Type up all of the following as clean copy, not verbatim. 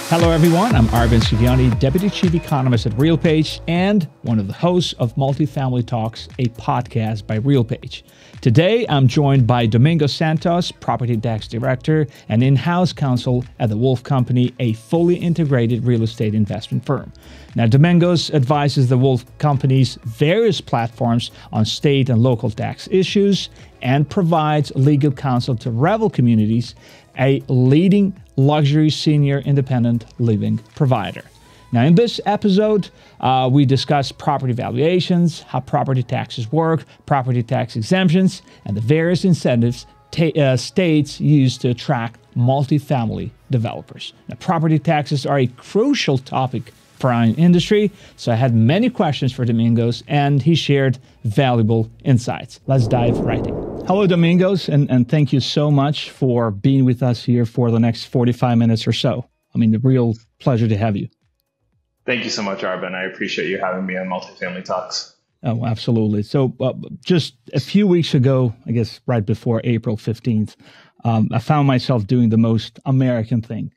Hello, everyone. I'm Arben Skivjani, Deputy Chief Economist at RealPage and one of the hosts of Multifamily Talks, a podcast by RealPage. Today, I'm joined by Domingos Santos, Property Tax Director and in-house counsel at the Wolff Company, a fully integrated real estate investment firm. Now, Domingos advises the Wolff Company's various platforms on state and local tax issues and provides legal counsel to Revel Communities, a leading luxury senior independent living provider. Now, in this episode, we discuss property valuations, how property taxes work, property tax exemptions, and the various incentives states use to attract multifamily developers. Now, property taxes are a crucial topic for our industry, so I had many questions for Domingos, and he shared valuable insights. Let's dive right in. Hello, Domingos, and thank you so much for being with us here for the next 45 minutes or so. I mean, a real pleasure to have you. Thank you so much, Arben. I appreciate you having me on Multifamily Talks. Oh, absolutely. So just a few weeks ago, I guess right before April 15th, I found myself doing the most American thing,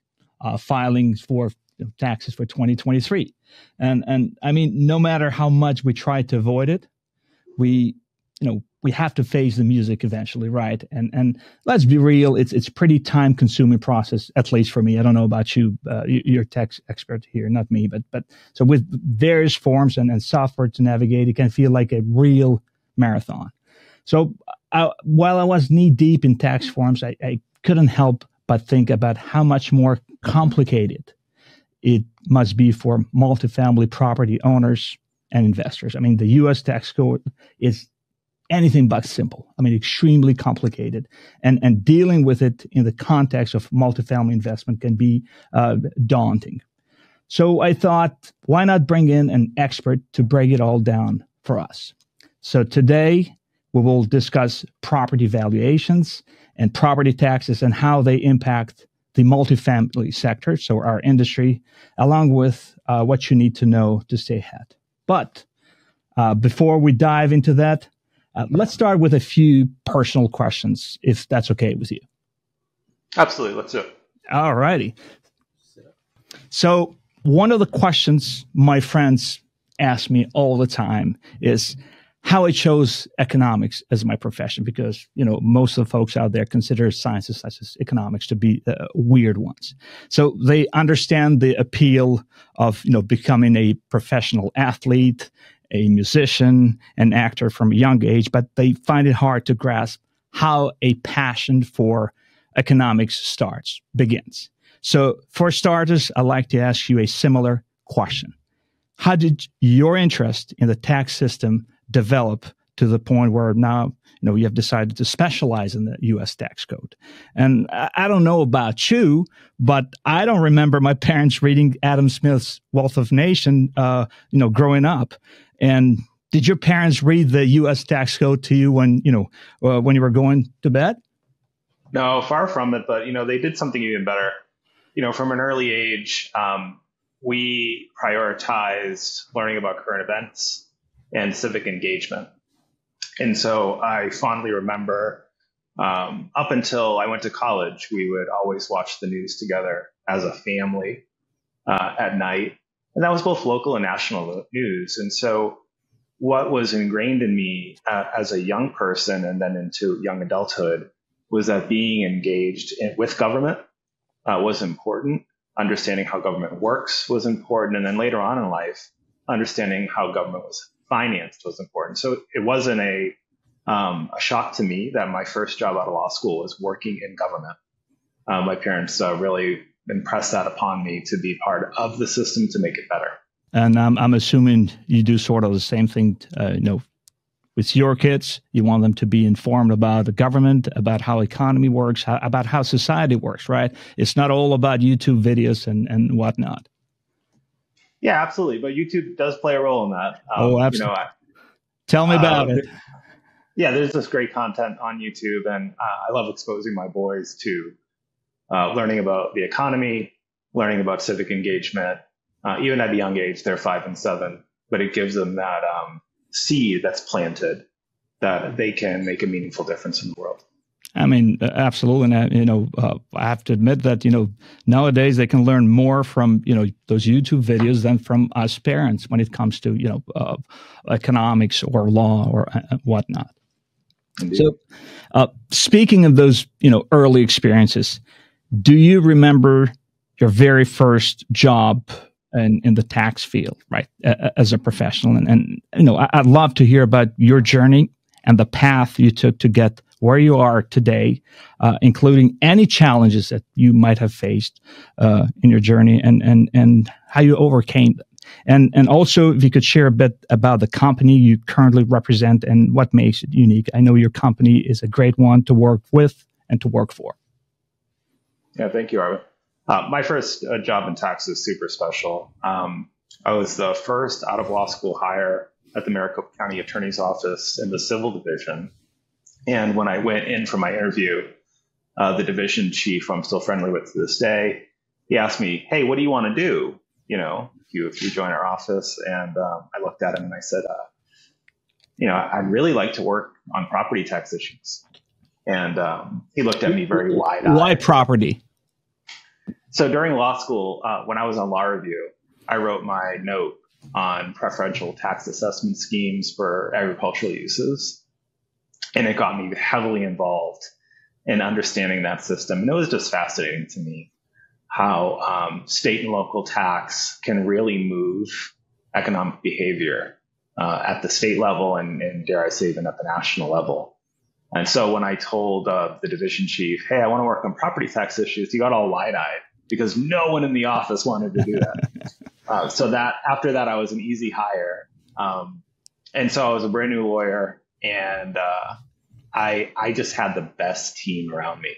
filings for taxes for 2023. And I mean, no matter how much we try to avoid it, we have to face the music eventually, right? And let's be real, it's pretty time consuming process, at least for me. I don't know about you, you're a tax expert here, not me, but so with various forms and software to navigate, it can feel like a real marathon. So while I was knee deep in tax forms, I couldn't help but think about how much more complicated it must be for multifamily property owners and investors. I mean, the U.S. tax code is anything but simple. I mean, extremely complicated. And dealing with it in the context of multifamily investment can be daunting. So I thought, why not bring in an expert to break it all down for us? So today, we will discuss property valuations and property taxes and how they impact the multifamily sector, so our industry, along with what you need to know to stay ahead. But before we dive into that, let's start with a few personal questions, if that's okay with you. Absolutely. Let's do it. All righty. So one of the questions my friends ask me all the time is how I chose economics as my profession, because, most of the folks out there consider sciences such as economics to be weird ones. So they understand the appeal of, becoming a professional athlete, a musician, an actor from a young age, but they find it hard to grasp how a passion for economics begins. So for starters, I'd like to ask you a similar question. How did your interest in the tax system develop to the point where now, you have decided to specialize in the U.S. tax code? And I don't know about you, but I don't remember my parents reading Adam Smith's Wealth of Nations, growing up. And did your parents read the U.S. tax code to you when you were going to bed? No, far from it. But, they did something even better. From an early age, we prioritized learning about current events and civic engagement. And so I fondly remember up until I went to college, we would always watch the news together as a family at night. And that was both local and national news. And so what was ingrained in me as a young person and then into young adulthood was that being engaged with government was important. Understanding how government works was important. And then later on in life, understanding how government was financed was important. So it wasn't a shock to me that my first job out of law school was working in government. My parents really impressed that upon me to be part of the system to make it better. And I'm assuming you do sort of the same thing, with your kids. You want them to be informed about the government, about how economy works, about how society works, right? It's not all about YouTube videos and whatnot. Yeah, absolutely. But YouTube does play a role in that. Absolutely. Tell me about it. Yeah, there's this great content on YouTube, and I love exposing my boys to learning about the economy, learning about civic engagement. Even at a young age, they're 5 and 7, but it gives them that seed that's planted that they can make a meaningful difference in the world. I mean, absolutely. And, I have to admit that, nowadays they can learn more from, those YouTube videos than from us parents when it comes to, economics or law or whatnot. Indeed. So speaking of those, early experiences, do you remember your very first job in the tax field, right, as a professional? And I'd love to hear about your journey and the path you took to get where you are today, including any challenges that you might have faced in your journey and how you overcame them. And also, if you could share a bit about the company you currently represent and what makes it unique. I know your company is a great one to work with and to work for. Yeah, thank you, Arben. My first job in tax was super special. I was the first out of law school hire at the Maricopa County Attorney's Office in the civil division. And when I went in for my interview, the division chief, I'm still friendly with to this day, he asked me, "Hey, what do you want to do? If you join our office?" And I looked at him and I said, "I'd really like to work on property tax issues." And he looked at me very wide-eyed. Why property? So during law school, when I was on law review, I wrote my note on preferential tax assessment schemes for agricultural uses. And it got me heavily involved in understanding that system. And it was just fascinating to me how state and local tax can really move economic behavior at the state level and dare I say, even at the national level. And so when I told the division chief, "Hey, I want to work on property tax issues," he got all wide-eyed because no one in the office wanted to do that. So that after that, I was an easy hire. And so I was a brand new lawyer. And I just had the best team around me.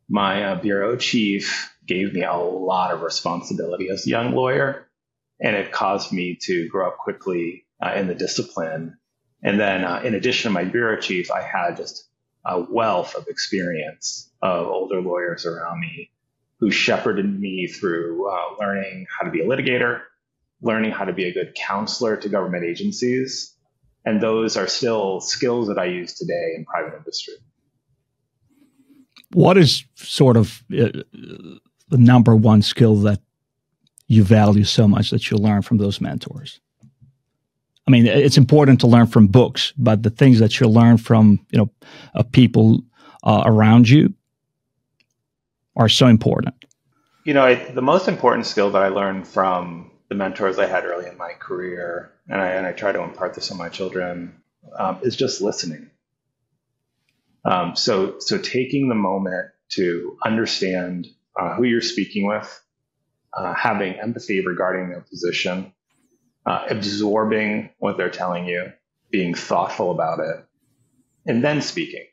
My bureau chief gave me a lot of responsibility as a young lawyer, and it caused me to grow up quickly in the discipline. And then in addition to my bureau chief, I had just a wealth of experience of older lawyers around me who shepherded me through learning how to be a litigator, learning how to be a good counselor to government agencies. And those are still skills that I use today in private industry. What is sort of the number one skill that you value so much that you learn from those mentors? I mean, it's important to learn from books, but the things that you learn from, people around you are so important. The most important skill that I learned from the mentors I had early in my career, and I try to impart this on my children, is just listening. So taking the moment to understand who you're speaking with, having empathy regarding their position, absorbing what they're telling you, being thoughtful about it, and then speaking.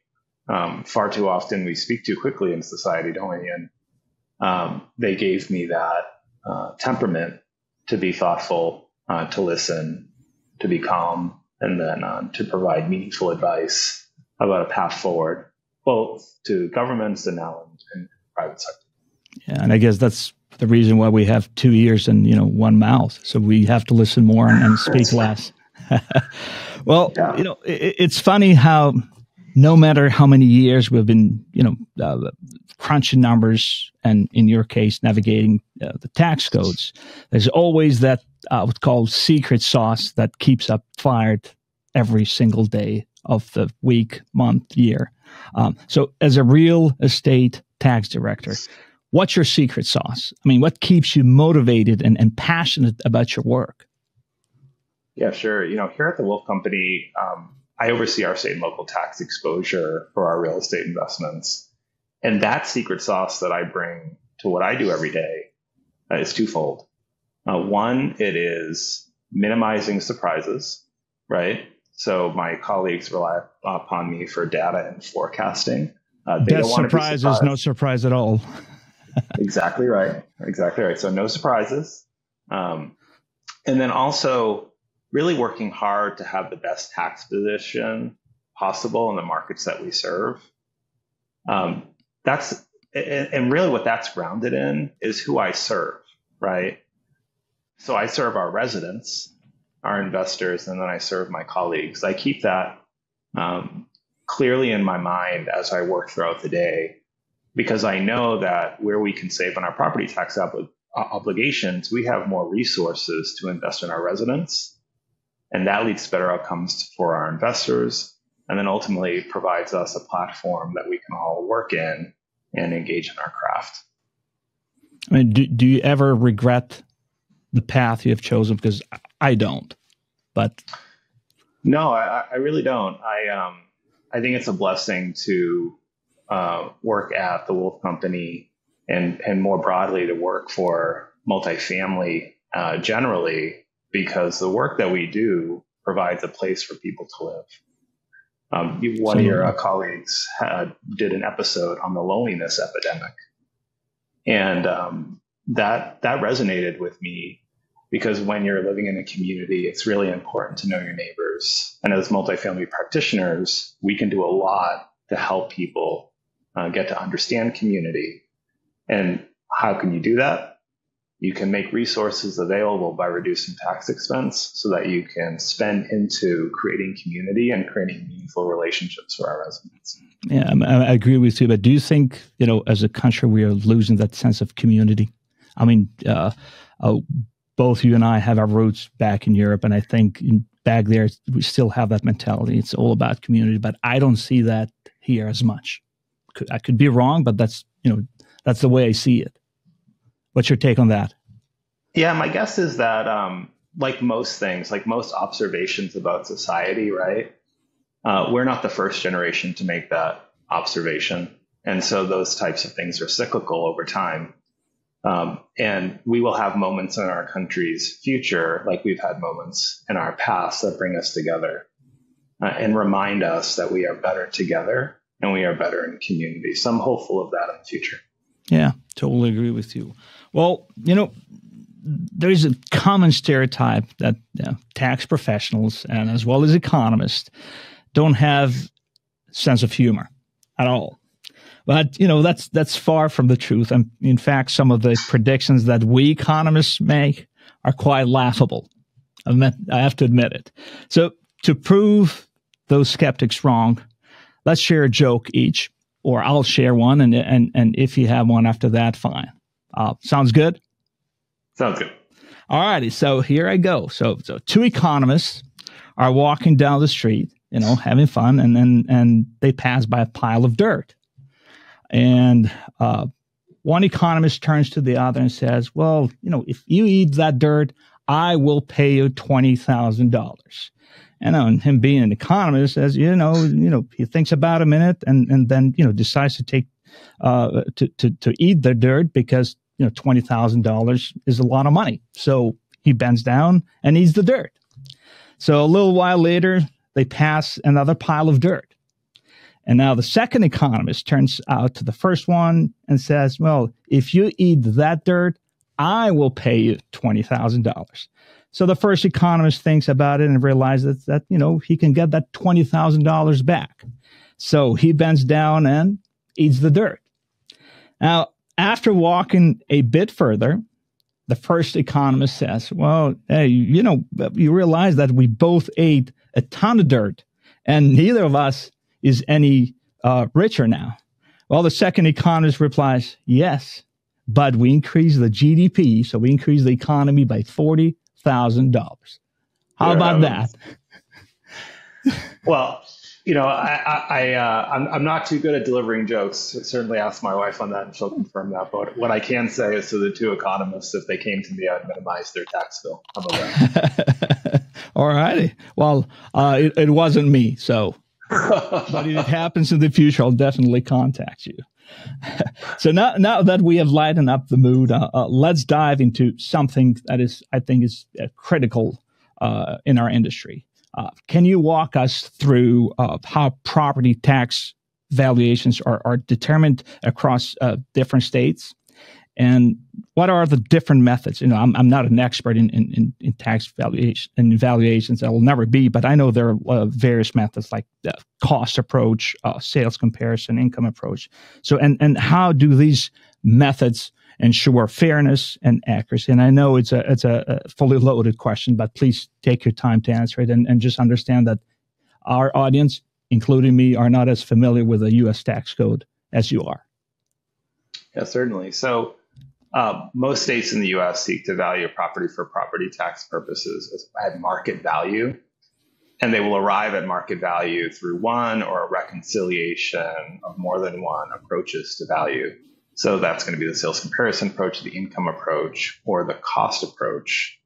Far too often we speak too quickly in society, don't we? And they gave me that temperament to be thoughtful, to listen, to be calm, and then to provide meaningful advice about a path forward, both to governments and now in private sector. Yeah, and I guess that's the reason why we have 2 ears and one mouth. So we have to listen more and speak less. Well, yeah. It's funny how no matter how many years we've been, crunching numbers and in your case, navigating the tax codes, there's always that I would call secret sauce that keeps up fired every single day of the week, month, year. So as a real estate tax director, what's your secret sauce? I mean, what keeps you motivated and passionate about your work? Yeah, sure. Here at the Wolff Company, I oversee our state and local tax exposure for our real estate investments. And that secret sauce that I bring to what I do every day is twofold. One, it is minimizing surprises, right? So my colleagues rely upon me for data and forecasting. Best surprise is no surprise at all. Exactly right. Exactly right. So no surprises. And then also really working hard to have the best tax position possible in the markets that we serve. And really what that's grounded in is who I serve, right? So I serve our residents, our investors, and then I serve my colleagues. I keep that clearly in my mind as I work throughout the day, because I know that where we can save on our property tax obligations, we have more resources to invest in our residents. And that leads to better outcomes for our investors, and then ultimately provides us a platform that we can all work in and engage in our craft. I mean, do you ever regret the path you have chosen? Because I don't, but. No, I really don't. I think it's a blessing to work at the Wolff Company and more broadly to work for multifamily generally, because the work that we do provides a place for people to live. One of your colleagues did an episode on the loneliness epidemic, and that resonated with me, because when you're living in a community, it's really important to know your neighbors. And as multifamily practitioners, we can do a lot to help people get to understand community. And how can you do that? You can make resources available by reducing tax expense so that you can spend into creating community and creating meaningful relationships for our residents. Yeah, I agree with you. But do you think, as a country, we are losing that sense of community? I mean, both you and I have our roots back in Europe, and I think back there we still have that mentality. It's all about community, but I don't see that here as much. I could be wrong, but that's the way I see it. What's your take on that? Yeah, my guess is that, like most things, like most observations about society, right? We're not the first generation to make that observation, and so those types of things are cyclical over time. And we will have moments in our country's future, like we've had moments in our past, that bring us together and remind us that we are better together and we are better in community. So I'm hopeful of that in the future. Yeah, totally agree with you. Well, there is a common stereotype that tax professionals and as well as economists don't have sense of humor at all. But, that's far from the truth. And in fact, some of the predictions that we economists make are quite laughable. I have to admit it. So to prove those skeptics wrong, let's share a joke each, or I'll share one. And if you have one after that, fine. Sounds good? Sounds good. All righty. So here I go. So two economists are walking down the street, having fun, and they pass by a pile of dirt. And one economist turns to the other and says, well, if you eat that dirt, I will pay you $20,000. And him being an economist says, he thinks about a minute and then, decides to take to eat the dirt because, $20,000 is a lot of money. So he bends down and eats the dirt. So a little while later, they pass another pile of dirt. And now the second economist turns out to the first one and says, well, if you eat that dirt, I will pay you $20,000. So the first economist thinks about it and realizes that, he can get that $20,000 back. So he bends down and eats the dirt. Now, after walking a bit further, the first economist says, well, hey, you realize that we both ate a ton of dirt and neither of us is any richer now? Well, the second economist replies, yes, but we increased the GDP, so we increased the economy by $40,000. How about that? Well, I'm not too good at delivering jokes. Certainly ask my wife on that and she'll confirm that. But what I can say is to the two economists, if they came to me, I'd minimize their tax bill. How about that? All righty. Well, it wasn't me, so... but if it happens in the future, I'll definitely contact you. So now that we have lightened up the mood, let's dive into something that I think is critical in our industry. Can you walk us through how property tax valuations are determined across different states? And what are the different methods? I'm not an expert in tax valuation and evaluations. I will never be, but I know there are various methods like the cost approach, sales comparison, income approach. So, and how do these methods ensure fairness and accuracy? And I know it's a fully loaded question, but please take your time to answer it and just understand that our audience including me, are not as familiar with the U.S. tax code as you are. Yeah, certainly. So most states in the U.S. seek to value property for property tax purposes at market value, and they will arrive at market value through one or a reconciliation of more than one approaches to value. So that's going to be the sales comparison approach, the income approach, or the cost approach.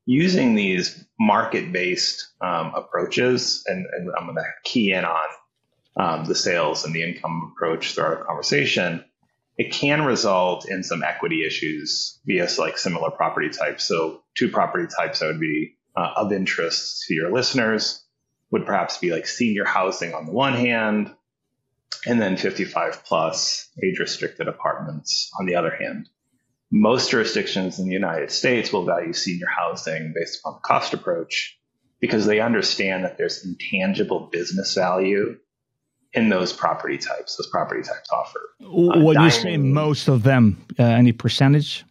Using these market-based approaches, and I'm going to key in on the sales and the income approach throughout our conversation, it can result in some equity issues via like similar property types. So two property types that would be of interest to your listeners would perhaps be like senior housing on the one hand, and then 55 plus age restricted apartments on the other hand. Most jurisdictions in the United States will value senior housing based upon the cost approach because they understand that there's intangible business value in those property types. Those property types offer. When you say most of them, any percentage?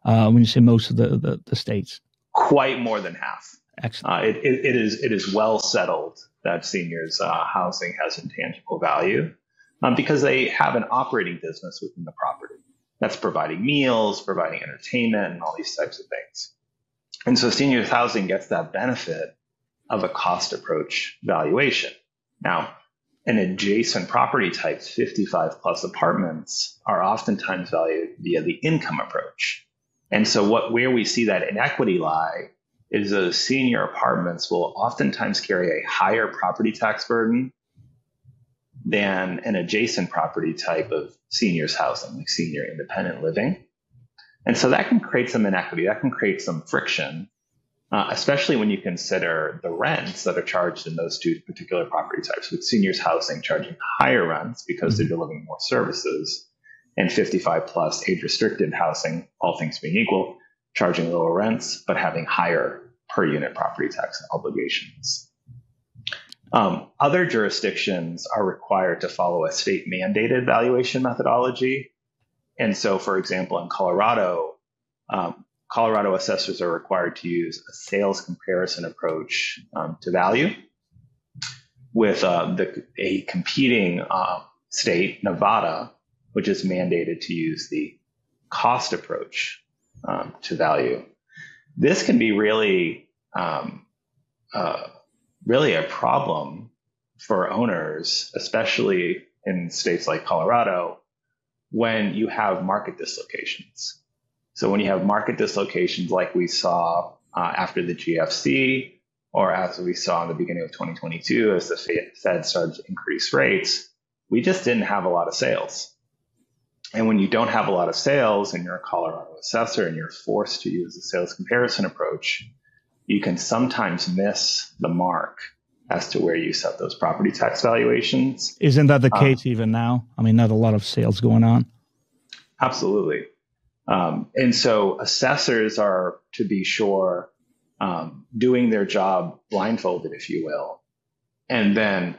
When you say most of the states? Quite more than half. Excellent. It is well settled that seniors housing has intangible value because they have an operating business within the property that's providing meals, providing entertainment, and all these types of things. And so seniors housing gets that benefit of a cost approach valuation. Now, an adjacent property types, 55 plus apartments, are oftentimes valued via the income approach. And so where we see that inequity lie is those senior apartments will oftentimes carry a higher property tax burden than an adjacent property type of seniors housing, like senior independent living. And so that can create some inequity, that can create some friction, especially when you consider the rents that are charged in those two particular property types, with seniors housing charging higher rents because they're delivering more services, and 55 plus age restricted housing, all things being equal, charging lower rents, but having higher per unit property tax obligations. Other jurisdictions are required to follow a state mandated valuation methodology. And so, for example, in Colorado, Colorado assessors are required to use a sales comparison approach to value, with a competing state, Nevada, which is mandated to use the cost approach to value. This can be really a problem for owners, especially in states like Colorado, when you have market dislocations. So when you have market dislocations like we saw after the GFC, or as we saw in the beginning of 2022, as the Fed started to increase rates, we just didn't have a lot of sales. And when you don't have a lot of sales and you're a Colorado assessor and you're forced to use the sales comparison approach, you can sometimes miss the mark as to where you set those property tax valuations. Isn't that the case even now? I mean, not a lot of sales going on. Absolutely. And so assessors are, to be sure, doing their job blindfolded, if you will. And then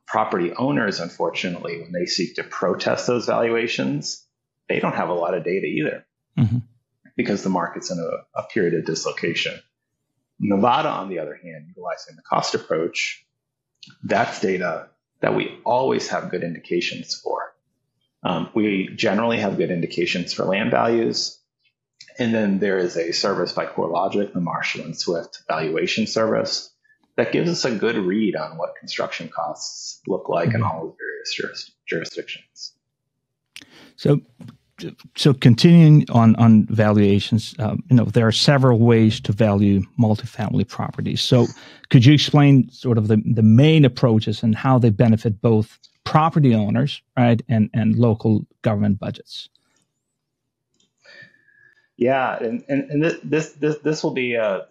property owners, unfortunately, when they seek to protest those valuations, they don't have a lot of data either, because the market's in a period of dislocation. Nevada, on the other hand, utilizing the cost approach, that's data that we always have good indications for. We generally have good indications for land values. And then there is a service by CoreLogic, the Marshall and Swift valuation service, that gives us a good read on what construction costs look like in all of the various jurisdictions. So continuing on valuations, there are several ways to value multifamily properties. So could you explain sort of the main approaches and how they benefit both property owners, right, and local government budgets? Yeah, and this will be a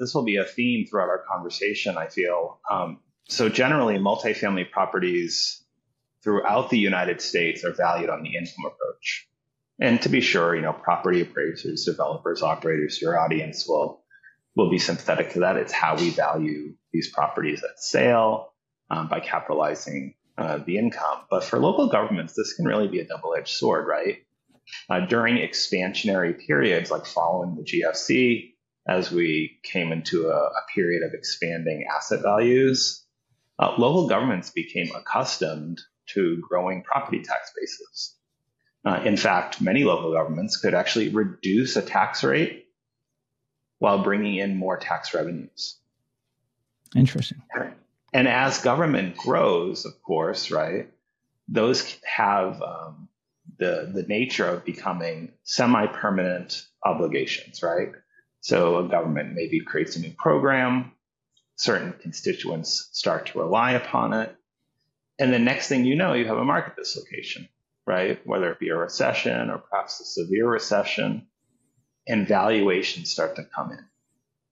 theme throughout our conversation, I feel. So generally, multifamily properties throughout the United States are valued on the income approach. And to be sure, property appraisers, developers, operators, your audience will be sympathetic to that. It's how we value these properties at sale by capitalizing the income. But for local governments, this can really be a double-edged sword, right? During expansionary periods like following the GFC, as we came into a period of expanding asset values, local governments became accustomed to growing property tax bases. In fact, many local governments could actually reduce a tax rate while bringing in more tax revenues. Interesting. And as government grows, of course, right, those have the nature of becoming semi-permanent obligations, right? So a government maybe creates a new program, certain constituents start to rely upon it, and the next thing you know, you have a market dislocation, right? Whether it be a recession or perhaps a severe recession, and valuations start to come in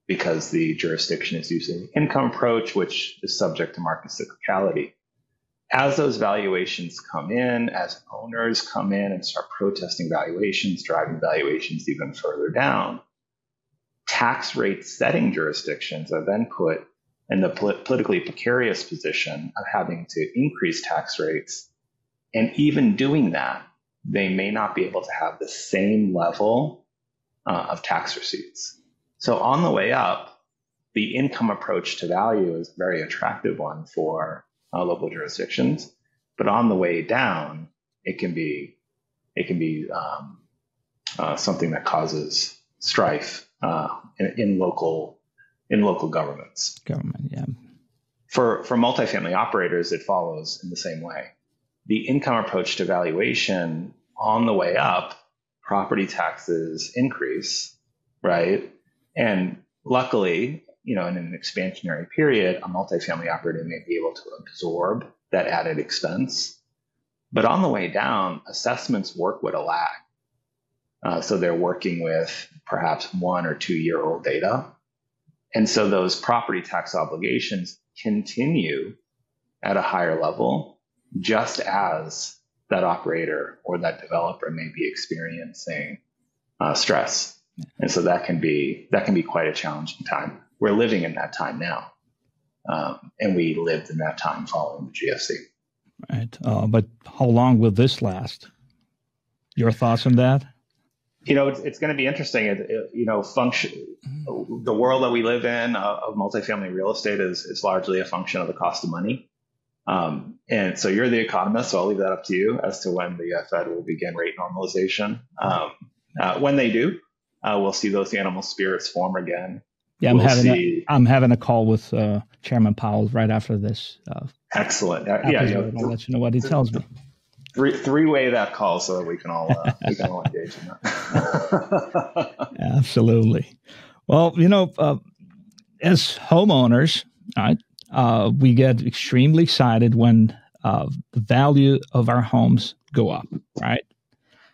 because the jurisdiction is using the income approach, which is subject to market cyclicality. As those valuations come in, as owners come in and start protesting valuations, driving valuations even further down, tax rate setting jurisdictions are then put in the politically precarious position of having to increase tax rates. And even doing that, they may not be able to have the same level of tax receipts. So on the way up, the income approach to value is a very attractive one for local jurisdictions. But on the way down, it can be something that causes strife in local governments. Yeah. For multifamily operators, it follows in the same way. The income approach to valuation, on the way up, property taxes increase, right? And luckily, in an expansionary period, a multifamily operator may be able to absorb that added expense. But on the way down, assessments work with a lag. So they're working with perhaps 1 or 2 year old data. And so those property tax obligations continue at a higher level, just as that operator or that developer may be experiencing stress. And so that can be quite a challenging time. We're living in that time now. And we lived in that time following the GFC. Right. But how long will this last? Your thoughts on that? It's going to be interesting. The world that we live in of multifamily real estate is largely a function of the cost of money. And so you're the economist, so I'll leave that up to you as to when the Fed will begin rate normalization. When they do, we'll see those animal spirits form again. Yeah, I'm having a call with Chairman Powell right after this. Excellent. I'll let you know what he tells me. Three-way that call so that we can all engage in that. Absolutely. Well, as homeowners, right, we get extremely excited when the value of our homes go up, right?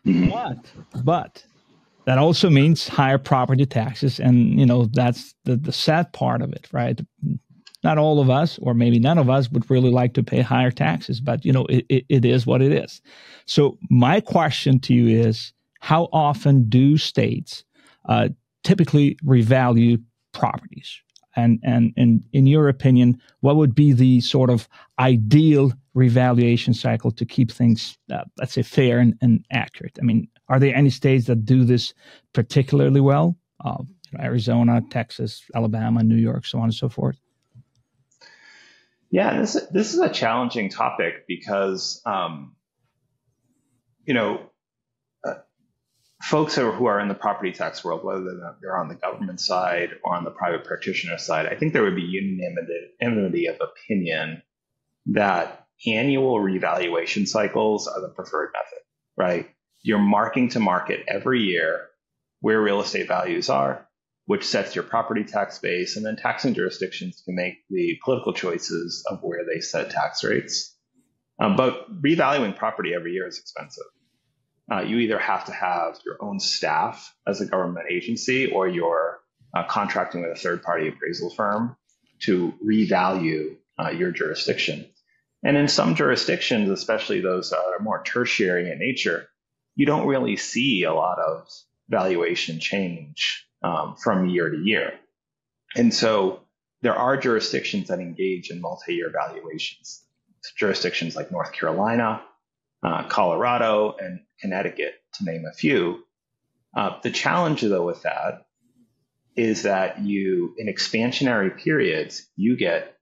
Mm-hmm. But that also means higher property taxes, and that's the sad part of it, right? Not all of us, or maybe none of us, would really like to pay higher taxes, but it is what it is. So my question to you is, how often do states typically revalue properties? And in your opinion, what would be the sort of ideal revaluation cycle to keep things, let's say, fair and accurate? I mean, are there any states that do this particularly well? Arizona, Texas, Alabama, New York, so on and so forth. Yeah, this is a challenging topic because, folks who are in the property tax world, whether they're on the government side or on the private practitioner side, I think there would be unanimity of opinion that annual revaluation cycles are the preferred method, right? You're marking to market every year where real estate values are, which sets your property tax base, and then taxing jurisdictions can make the political choices of where they set tax rates. But revaluing property every year is expensive. You either have to have your own staff as a government agency, or you're contracting with a third-party appraisal firm to revalue your jurisdiction. And in some jurisdictions, especially those that are more tertiary in nature, you don't really see a lot of valuation change from year to year. And so there are jurisdictions that engage in multi-year valuations. Jurisdictions like North Carolina, Colorado, and Connecticut, to name a few. The challenge, though, with that is that in expansionary periods, you get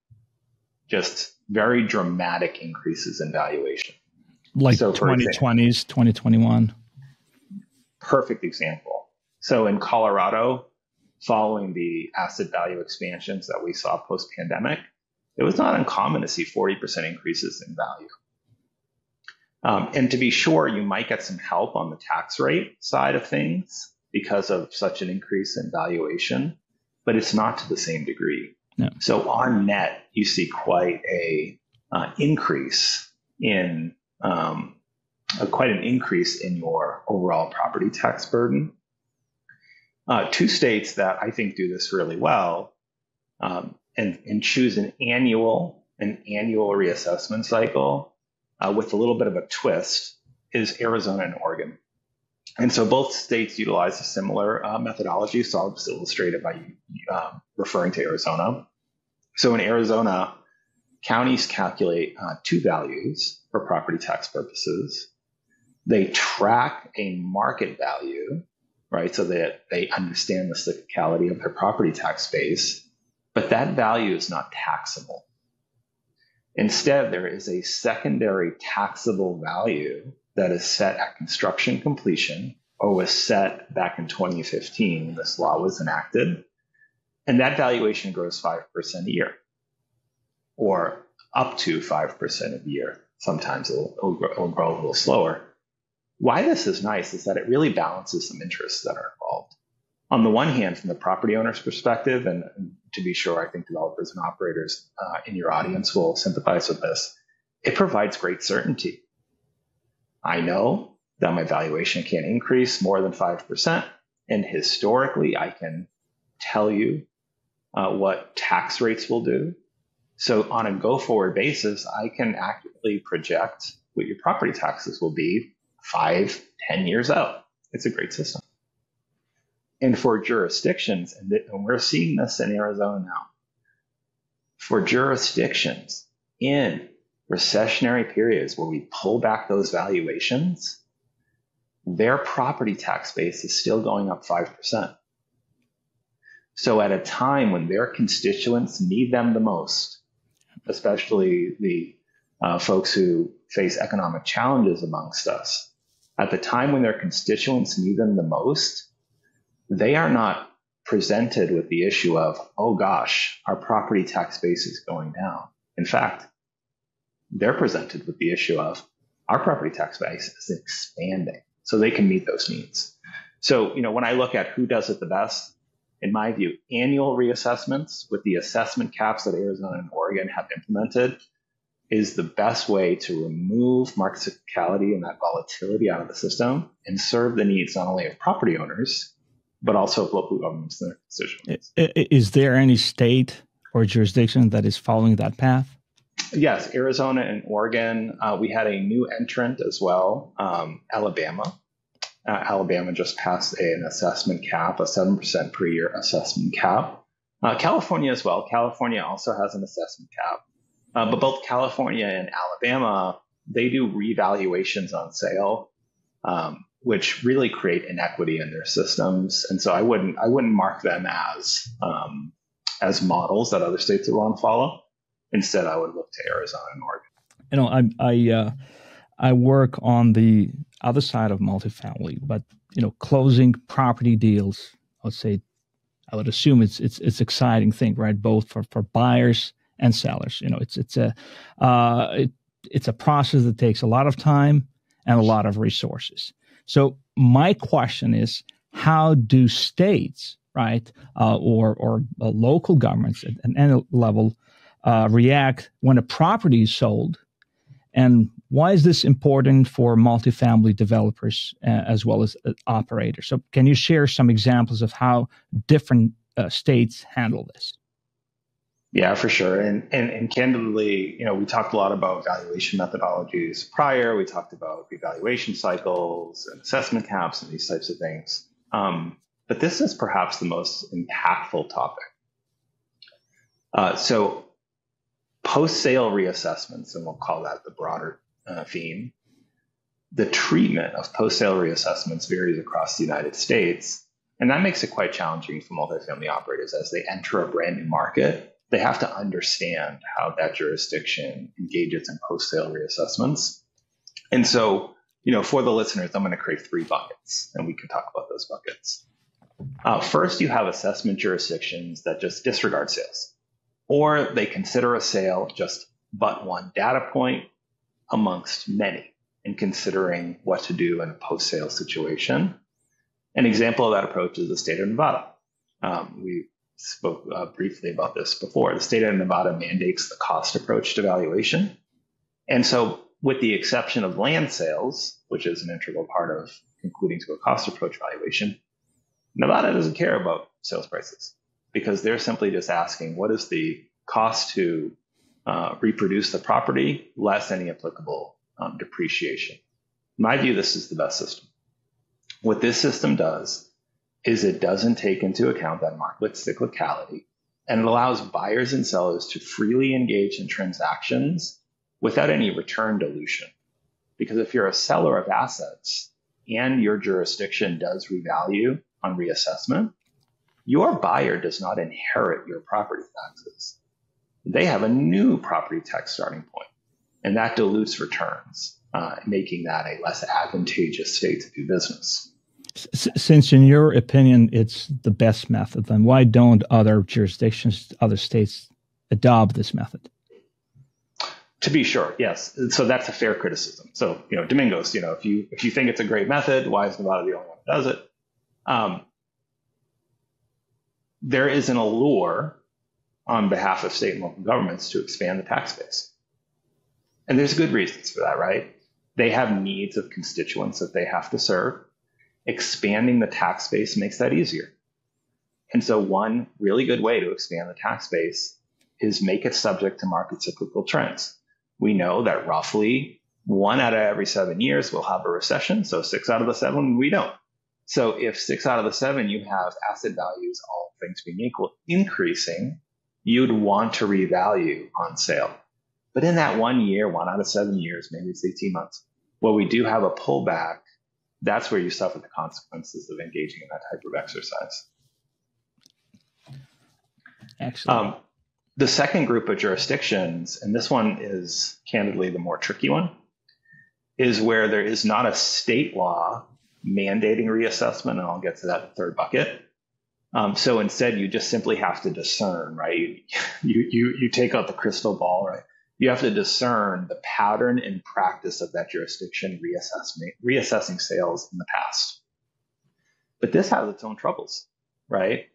just very dramatic increases in valuation. Like So, for example, 2020s, 2021. perfect example. So in Colorado, following the asset value expansions that we saw post-pandemic, it was not uncommon to see 40% increases in value. And to be sure, you might get some help on the tax rate side of things because of such an increase in valuation, but it's not to the same degree. No. So on net, you see quite a increase in quite an increase in your overall property tax burden. Two states that I think do this really well and choose an annual reassessment cycle with a little bit of a twist is Arizona and Oregon. And so both states utilize a similar methodology. So I'll just illustrate it by referring to Arizona. So in Arizona, counties calculate two values for property tax purposes. They track a market value, right? So that they understand the cyclicality of their property tax base, but that value is not taxable. Instead, there is a secondary taxable value that is set at construction completion or was set back in 2015 when this law was enacted. And that valuation grows 5% a year or up to 5% a year. Sometimes it'll grow a little slower. Why this is nice is that it really balances some interests that are involved. On the one hand, from the property owner's perspective, and to be sure, I think developers and operators in your audience will sympathize with this, it provides great certainty. I know that my valuation can't increase more than 5%, and historically, I can tell you what tax rates will do. So on a go-forward basis, I can accurately project what your property taxes will be 5, 10 years out. It's a great system. And for jurisdictions, and we're seeing this in Arizona now, for jurisdictions in recessionary periods where we pull back those valuations, their property tax base is still going up 5%. So at a time when their constituents need them the most, especially the folks who face economic challenges amongst us, at the time when their constituents need them the most, they are not presented with the issue of, oh gosh, our property tax base is going down. In fact, they're presented with the issue of our property tax base is expanding, so they can meet those needs. So, when I look at who does it the best, in my view, annual reassessments with the assessment caps that Arizona and Oregon have implemented is the best way to remove market cyclicality and that volatility out of the system and serve the needs not only of property owners, but also of local governments and their constituents. Is there any state or jurisdiction that is following that path? Yes, Arizona and Oregon. We had a new entrant as well, Alabama. Alabama just passed an assessment cap, a 7% per year assessment cap. California as well. California also has an assessment cap. But both California and Alabama, they do revaluations on sale, which really create inequity in their systems. And so I wouldn't mark them as models that other states would want to follow. Instead, I would look to Arizona and Oregon. I work on the other side of multifamily, but closing property deals, I would assume it's exciting thing, right? Both for buyers and sellers. It's a process that takes a lot of time and a lot of resources. So my question is, how do states, right, or local governments at any level react when a property is sold? And why is this important for multifamily developers as well as operators? So can you share some examples of how different states handle this? Yeah, for sure. And candidly, we talked a lot about valuation methodologies prior. We talked about revaluation cycles and assessment caps and these types of things. But this is perhaps the most impactful topic. So post-sale reassessments, and we'll call that the broader theme, the treatment of post-sale reassessments varies across the United States. And that makes it quite challenging for multifamily operators as they enter a brand new market they have to understand how that jurisdiction engages in post-sale reassessments. And so, for the listeners, I'm going to create 3 buckets, and we can talk about those buckets. First, you have assessment jurisdictions that just disregard sales, or they consider a sale just but one data point amongst many in considering what to do in a post-sale situation. An example of that approach is the state of Nevada. We spoke briefly about this before. The state of Nevada mandates the cost approach to valuation. And so, with the exception of land sales, which is an integral part of concluding to a cost approach valuation, Nevada doesn't care about sales prices because they're simply just asking what is the cost to reproduce the property less any applicable depreciation. In my view, this is the best system. What this system does is it doesn't take into account that market cyclicality, and it allows buyers and sellers to freely engage in transactions without any return dilution. Because if you're a seller of assets and your jurisdiction does revalue on reassessment, your buyer does not inherit your property taxes. They have a new property tax starting point, and that dilutes returns, making that a less advantageous state to do business. Since in your opinion, it's the best method, then why don't other jurisdictions, other states adopt this method? To be sure, yes. So that's a fair criticism. So, Domingos, if you think it's a great method, why is Nevada the only one that does it? There is an allure on behalf of state and local governments to expand the tax base. And there's good reasons for that, right? They have needs of constituents that they have to serve. Expanding the tax base makes that easier. And so one really good way to expand the tax base is make it subject to market cyclical trends. We know that roughly 1 out of every 7 years we'll have a recession. So 6 out of the 7, we don't. So if 6 out of the 7 you have asset values, all things being equal, increasing, you'd want to revalue on sale. But in that 1 year, 1 out of 7 years, maybe it's 18 months, well, we do have a pullback. That's where you suffer the consequences of engaging in that type of exercise. Excellent. The second group of jurisdictions, and this one is candidly the more tricky one, is where there is not a state law mandating reassessment, and I'll get to that third bucket. So instead, you just simply have to discern, right? You take out the crystal ball, right? You have to discern the pattern and practice of that jurisdiction reassessing sales in the past. But this has its own troubles, right?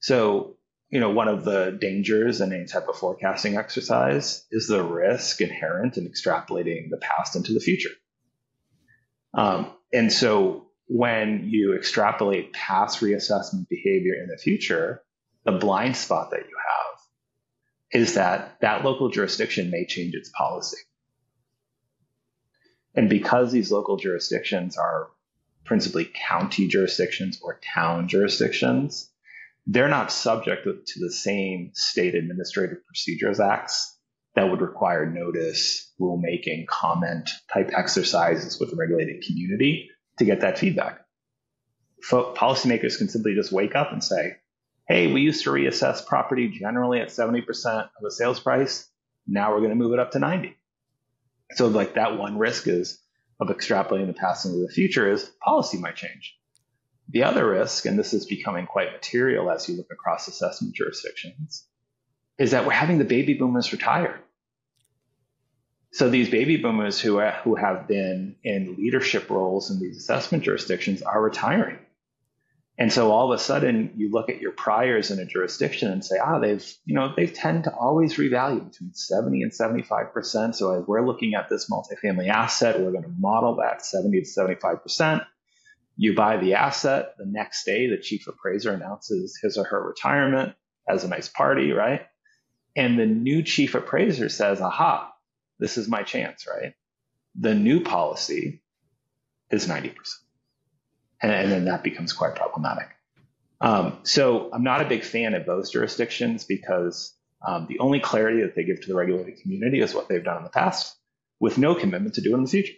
So, one of the dangers in any type of forecasting exercise is the risk inherent in extrapolating the past into the future. And so when you extrapolate past reassessment behavior in the future, the blind spot that you have is that local jurisdiction may change its policy. And because these local jurisdictions are principally county jurisdictions or town jurisdictions, they're not subject to the same state administrative procedures acts that would require notice, rulemaking, comment type exercises with the regulated community to get that feedback. Policymakers can simply just wake up and say, hey, we used to reassess property generally at 70% of the sales price. Now we're going to move it up to 90. So that one risk is of extrapolating the past into the future is policy might change. The other risk, and this is becoming quite material as you look across assessment jurisdictions, is that we're having the baby boomers retire. So these baby boomers who have been in leadership roles in these assessment jurisdictions are retiring. And so all of a sudden you look at your priors in a jurisdiction and say, they tend to always revalue between 70 and 75%. So as we're looking at this multifamily asset, we're going to model that 70 to 75%. You buy the asset. The next day, the chief appraiser announces his or her retirement, has a nice party, right? And the new chief appraiser says, aha, this is my chance, right? The new policy is 90%. And then that becomes quite problematic. So I'm not a big fan of those jurisdictions because the only clarity that they give to the regulated community is what they've done in the past with no commitment to do it in the future.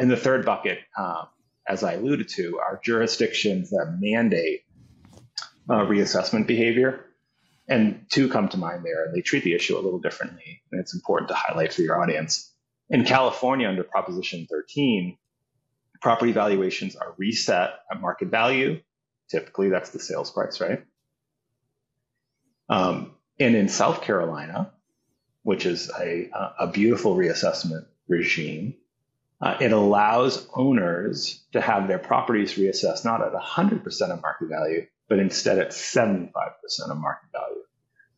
In the third bucket, as I alluded to, are jurisdictions that mandate reassessment behavior. And two come to mind there, and they treat the issue a little differently, and it's important to highlight for your audience. In California, under Proposition 13, property valuations are reset at market value. Typically, that's the sales price, right? And in South Carolina, which is a beautiful reassessment regime, it allows owners to have their properties reassessed not at 100% of market value, but instead at 75% of market value.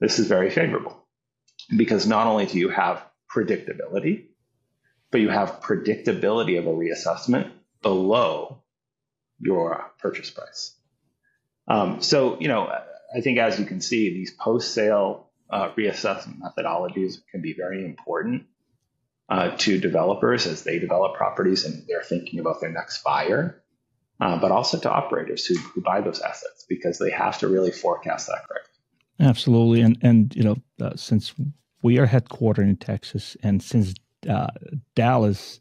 This is very favorable because not only do you have predictability, but you have predictability of a reassessment below your purchase price. So, I think as you can see, these post-sale reassessment methodologies can be very important to developers as they develop properties and they're thinking about their next buyer, but also to operators who buy those assets because they have to really forecast that correctly. Absolutely. And since we are headquartered in Texas and since Dallas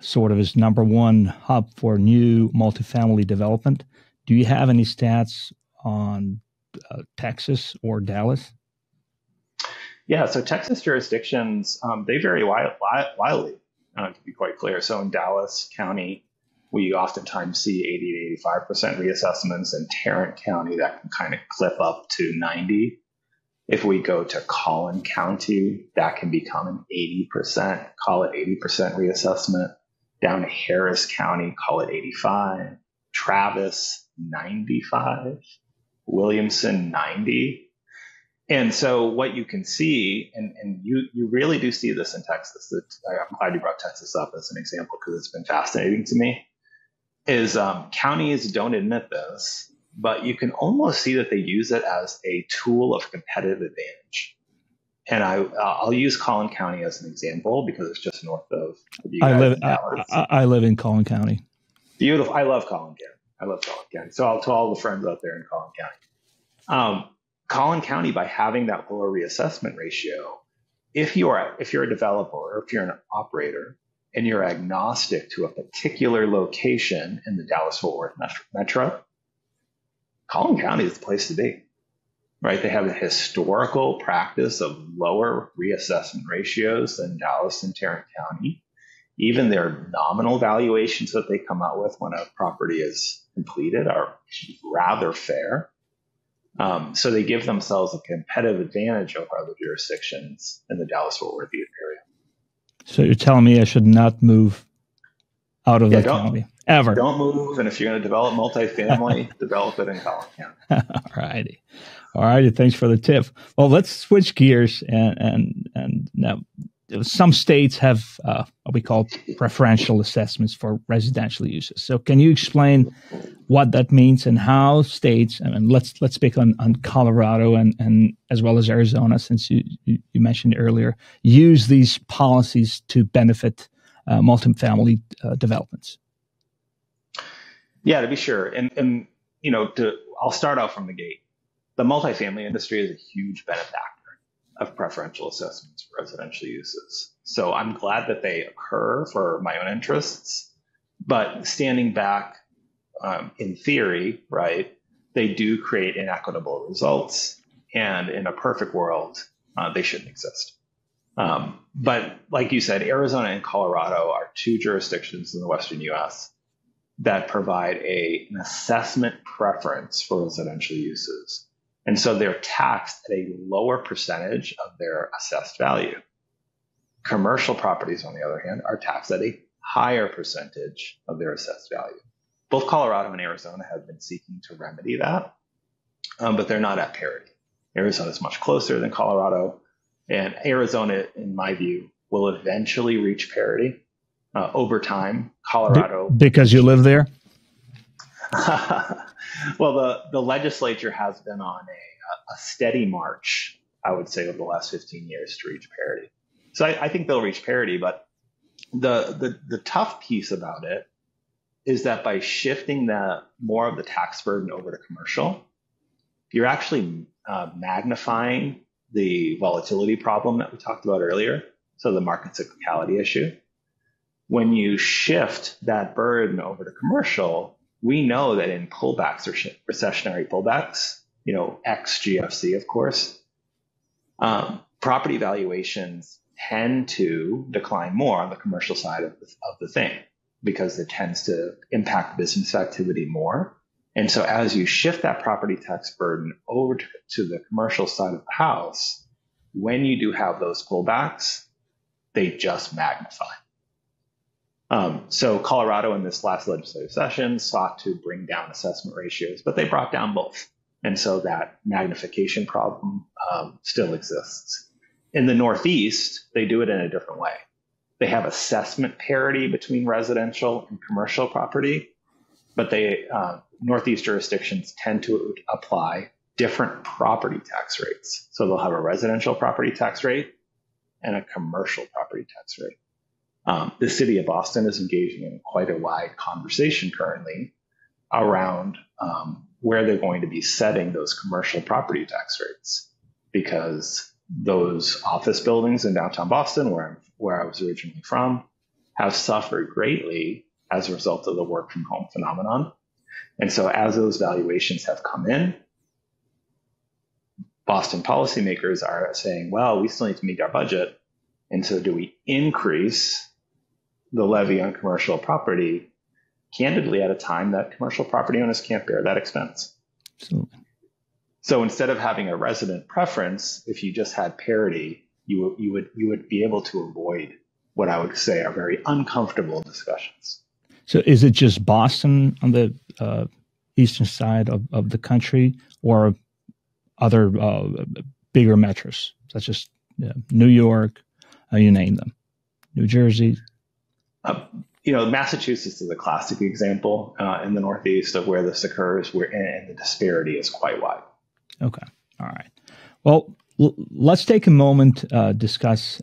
sort of is number one hub for new multifamily development, do you have any stats on Texas or Dallas? Yeah, so Texas jurisdictions, they vary wildly, to be quite clear. So in Dallas County, we oftentimes see 80 to 85% reassessments. In Tarrant County, that can kind of clip up to 90. If we go to Collin County, that can become an 80%, call it 80% reassessment. Down to Harris County, call it 85. Travis, 95. Williamson, 90. And so what you can see, and you really do see this in Texas, I'm glad you brought Texas up as an example because it's been fascinating to me, is counties don't admit this, but you can almost see that they use it as a tool of competitive advantage. And I'll use Collin County as an example because it's just north of you guys. I live in Collin County. Beautiful. I love Collin County. So to all the friends out there in Collin County. Collin County, by having that lower reassessment ratio, if you're a developer or if you're an operator and you're agnostic to a particular location in the Dallas-Fort Worth metro, Collin County is the place to be, right? They have a historical practice of lower reassessment ratios than Dallas and Tarrant County. Even their nominal valuations that they come out with when a property is completed are rather fair. So they give themselves a competitive advantage over other jurisdictions in the Dallas-Fort Worth area. So you're telling me I should not move out of the county ever? Don't move, and if you're going to develop multifamily, develop it in Collin County. All righty. Thanks for the tip. Well, let's switch gears, and now some states have what we call preferential assessments for residential uses. So can you explain what that means and how states, and let's speak on Colorado and as well as Arizona, since you mentioned earlier, use these policies to benefit multifamily developments? Yeah, to be sure. And I'll start out from the gate. The multifamily industry is a huge benefactor of preferential assessments for residential uses. So I'm glad that they occur for my own interests, but standing back in theory, right, they do create inequitable results. And in a perfect world, they shouldn't exist. But like you said, Arizona and Colorado are two jurisdictions in the Western U.S. that provide an assessment preference for residential uses. And so they're taxed at a lower percentage of their assessed value. Commercial properties, on the other hand, are taxed at a higher percentage of their assessed value. Both Colorado and Arizona have been seeking to remedy that, but they're not at parity. Arizona is much closer than Colorado, and Arizona, in my view, will eventually reach parity over time. Colorado, because you live there. Well, the legislature has been on a steady march, I would say, over the last 15 years to reach parity. So I think they'll reach parity, but the tough piece about it is that by shifting more of the tax burden over to commercial, you're actually magnifying the volatility problem that we talked about earlier, so the market cyclicality issue. When you shift that burden over to commercial, we know that in pullbacks or recessionary pullbacks, ex GFC, of course, Property valuations tend to decline more on the commercial side of the thing because it tends to impact business activity more. And so as you shift that property tax burden over to the commercial side of the house, when you do have those pullbacks, they just magnify. So Colorado in this last legislative session sought to bring down assessment ratios, but they brought down both. And so that magnification problem still exists. In the Northeast, they do it in a different way. They have assessment parity between residential and commercial property, but Northeast jurisdictions tend to apply different property tax rates. So they'll have a residential property tax rate and a commercial property tax rate. The city of Boston is engaging in quite a wide conversation currently around where they're going to be setting those commercial property tax rates, because those office buildings in downtown Boston, where I was originally from, have suffered greatly as a result of the work from home phenomenon. And so as those valuations have come in, Boston policymakers are saying, well, we still need to meet our budget. And so do we increase the levy on commercial property, candidly, at a time that commercial property owners can't bear that expense? Absolutely. So instead of having a resident preference, if you just had parity, you would be able to avoid what I would say are very uncomfortable discussions. So is it just Boston on the eastern side of the country, or other bigger metros, such as New York, you name them, New Jersey? Massachusetts is a classic example in the Northeast of where this occurs, and the disparity is quite wide. Okay. All right. Well, let's take a moment discuss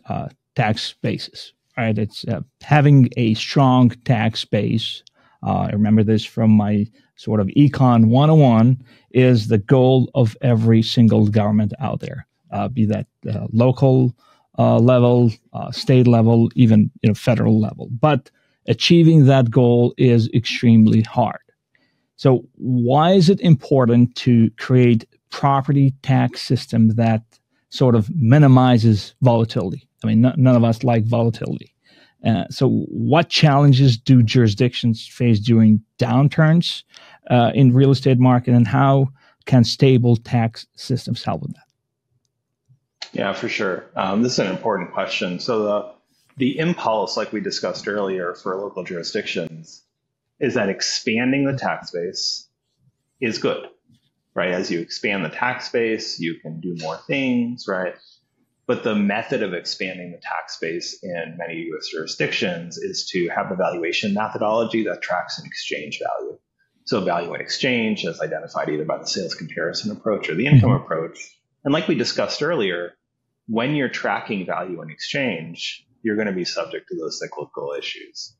tax bases. All right. It's having a strong tax base. I remember this from my sort of Econ 101 is the goal of every single government out there, be that local level, state level, even federal level. But achieving that goal is extremely hard. So why is it important to create property tax system that sort of minimizes volatility? I mean, none of us like volatility. So what challenges do jurisdictions face during downturns in real estate market, and how can stable tax systems help with that? Yeah, for sure. This is an important question. So the impulse, like we discussed earlier, for local jurisdictions is that expanding the tax base is good, right? As you expand the tax base, you can do more things, right? But the method of expanding the tax base in many U.S. jurisdictions is to have a valuation methodology that tracks an exchange value. So value in exchange is identified either by the sales comparison approach or the income approach. And like we discussed earlier, when you're tracking value in exchange, you're going to be subject to those cyclical issues.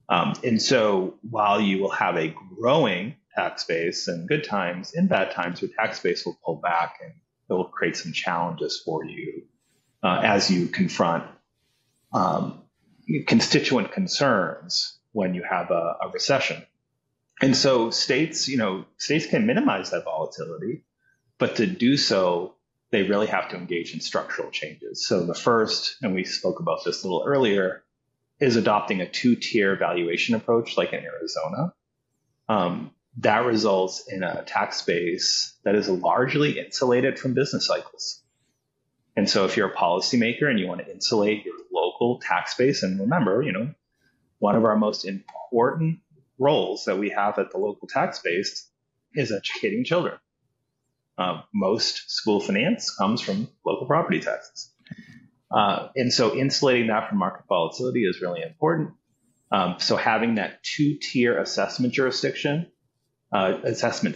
And so while you will have a growing tax base in good times, in bad times, your tax base will pull back and it will create some challenges for you as you confront constituent concerns when you have a recession. And so states can minimize that volatility, but to do so, they really have to engage in structural changes. So the first, and we spoke about this a little earlier, is adopting a two-tier valuation approach like in Arizona. That results in a tax base that is largely insulated from business cycles. And so if you're a policymaker and you want to insulate your local tax base, and remember, one of our most important roles that we have at the local tax base is educating children. Most school finance comes from local property taxes. And so insulating that from market volatility is really important. So having that two-tier assessment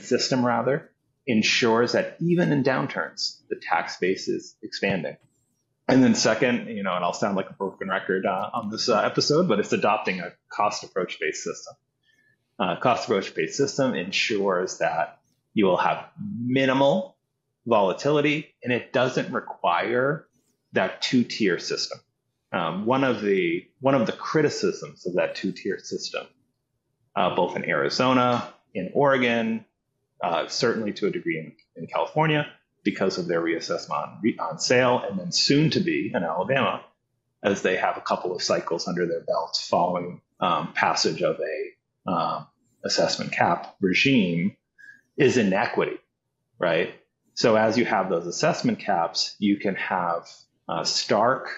system ensures that even in downturns, the tax base is expanding. And then second, and I'll sound like a broken record on this episode, but it's adopting a cost approach-based system. Cost approach-based system ensures that you will have minimal volatility, and it doesn't require that two-tier system. One of the criticisms of that two-tier system, both in Arizona, in Oregon, certainly to a degree in California, because of their reassessment on sale, and then soon to be in Alabama, as they have a couple of cycles under their belt following passage of a assessment cap regime, is inequity, right? So as you have those assessment caps, you can have stark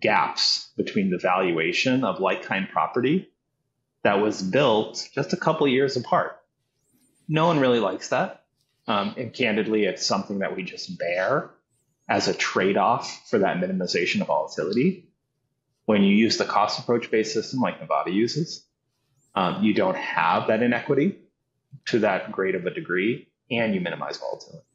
gaps between the valuation of like-kind property that was built just a couple of years apart. No one really likes that. And candidly, it's something that we just bear as a trade-off for that minimization of volatility. When you use the cost approach-based system like Nevada uses, you don't have that inequity to that great of a degree, and you minimize volatility.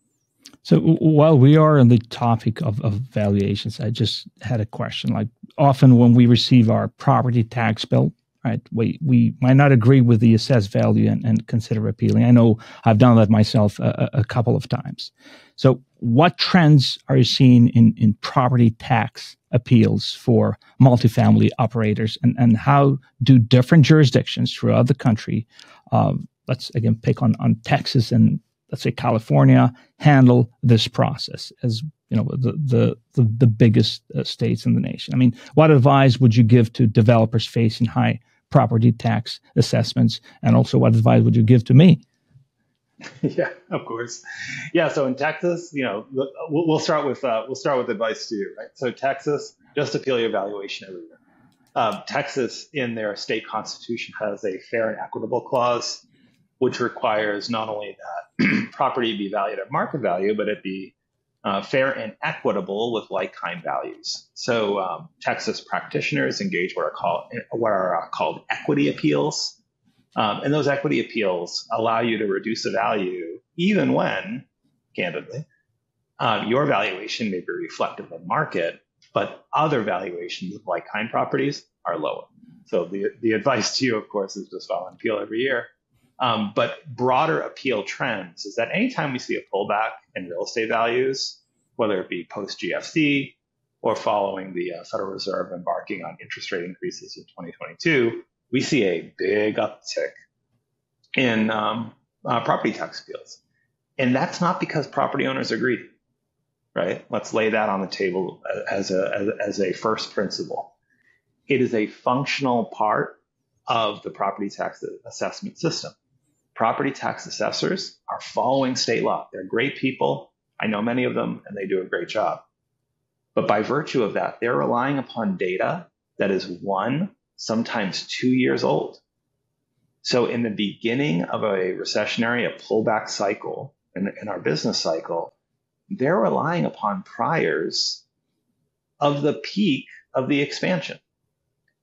So while we are on the topic of valuations, I just had a question. Like, often when we receive our property tax bill, right, we might not agree with the assessed value and consider appealing. I know I've done that myself a couple of times. So what trends are you seeing in property tax appeals for multifamily operators, and how do different jurisdictions throughout the country, let's again pick on Texas and let's say California, handle this process as the biggest states in the nation? I mean, what advice would you give to developers facing high property tax assessments, and also what advice would you give to me? Yeah, of course. Yeah, so in Texas, we'll start with advice to you, right? So Texas, just appeal your valuation every year. Texas, in their state constitution, has a fair and equitable clause, which requires not only that property be valued at market value, but it be fair and equitable with like-kind values. So Texas practitioners engage what are called equity appeals. And those equity appeals allow you to reduce the value even when, candidly, your valuation may be reflective of market, but other valuations of like-kind properties are lower. So the advice to you, of course, is just file an appeal every year. But broader appeal trends is that anytime we see a pullback in real estate values, whether it be post-GFC or following the Federal Reserve embarking on interest rate increases in 2022, we see a big uptick in property tax appeals. And that's not because property owners are greedy, right? Let's lay that on the table as a first principle. It is a functional part of the property tax assessment system. Property tax assessors are following state law. They're great people. I know many of them, and they do a great job. But by virtue of that, they're relying upon data that is 1, sometimes 2 years old. So in the beginning of a recessionary, a pullback cycle in our business cycle, they're relying upon priors of the peak of the expansion.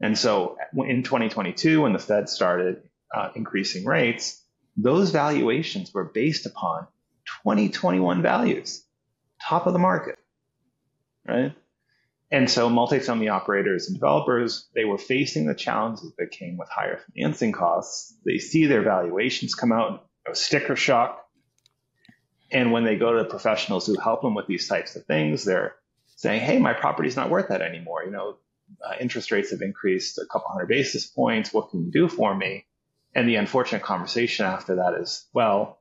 And so in 2022, when the Fed started increasing rates, those valuations were based upon 2021 values, top of the market, right? And so multifamily operators and developers, they were facing the challenges that came with higher financing costs. They see their valuations come out, sticker shock. And when they go to the professionals who help them with these types of things, they're saying, hey, my property's not worth that anymore. Interest rates have increased a couple hundred basis points. What can you do for me? And the unfortunate conversation after that is, well,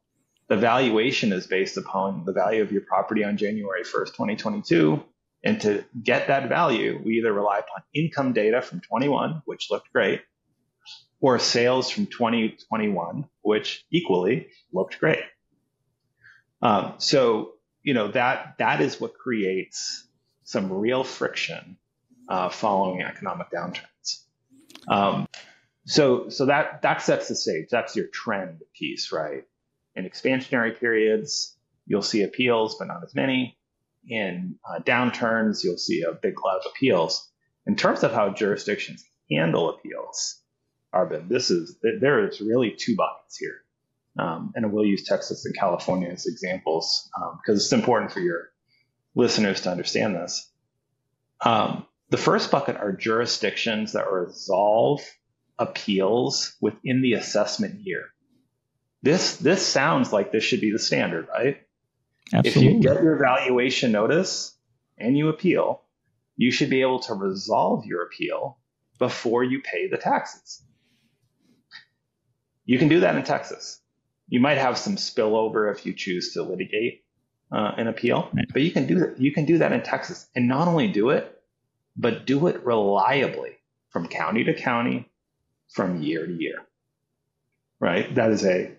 the valuation is based upon the value of your property on January 1st, 2022. And to get that value, we either rely upon income data from 21, which looked great, or sales from 2021, which equally looked great. So that is what creates some real friction following economic downturns. So that sets the stage. That's your trend piece, right? In expansionary periods, you'll see appeals, but not as many. In downturns, you'll see a big cloud of appeals. In terms of how jurisdictions handle appeals, Arben, there is really 2 buckets here. And we'll use Texas and California as examples because it's important for your listeners to understand this. The first bucket are jurisdictions that resolve appeals within the assessment year. This sounds like this should be the standard, right? Absolutely. If you get your valuation notice and you appeal, you should be able to resolve your appeal before you pay the taxes. You can do that in Texas. You might have some spillover if you choose to litigate an appeal, but you can do that. You can do that in Texas, and not only do it, but do it reliably from county to county, from year to year. Right? That is a